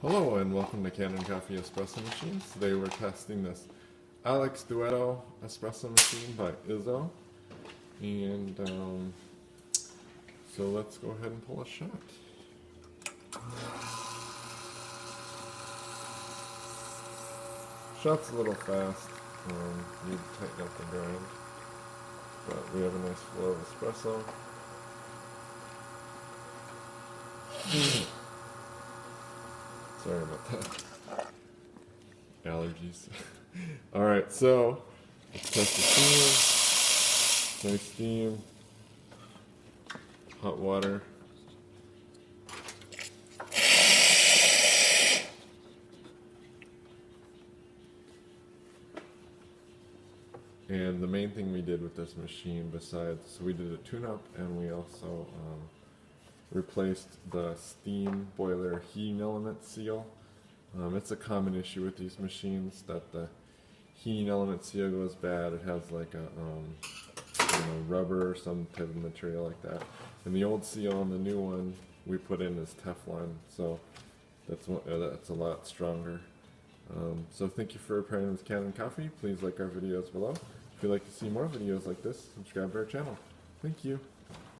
Hello and welcome to Kanen Coffee Espresso Machines. Today we're testing this Alex Duetto Espresso Machine by Izzo. And so let's go ahead and pull a shot. Shot's a little fast, need to tighten up the grind, but we have a nice flow of espresso. Sorry about that. Allergies. Alright, so let's test the steam. Nice steam. Hot water. And the main thing we did with this machine, besides, so we did a tune-up and we also replaced the steam boiler heating element seal. It's a common issue with these machines that the heating element seal goes bad. It has like a rubber or some type of material like that. And the old seal on the new one we put in is Teflon, so that's a lot stronger. So thank you for pairing with Kanen Coffee. Please like our videos below. If you'd like to see more videos like this, subscribe to our channel. Thank you.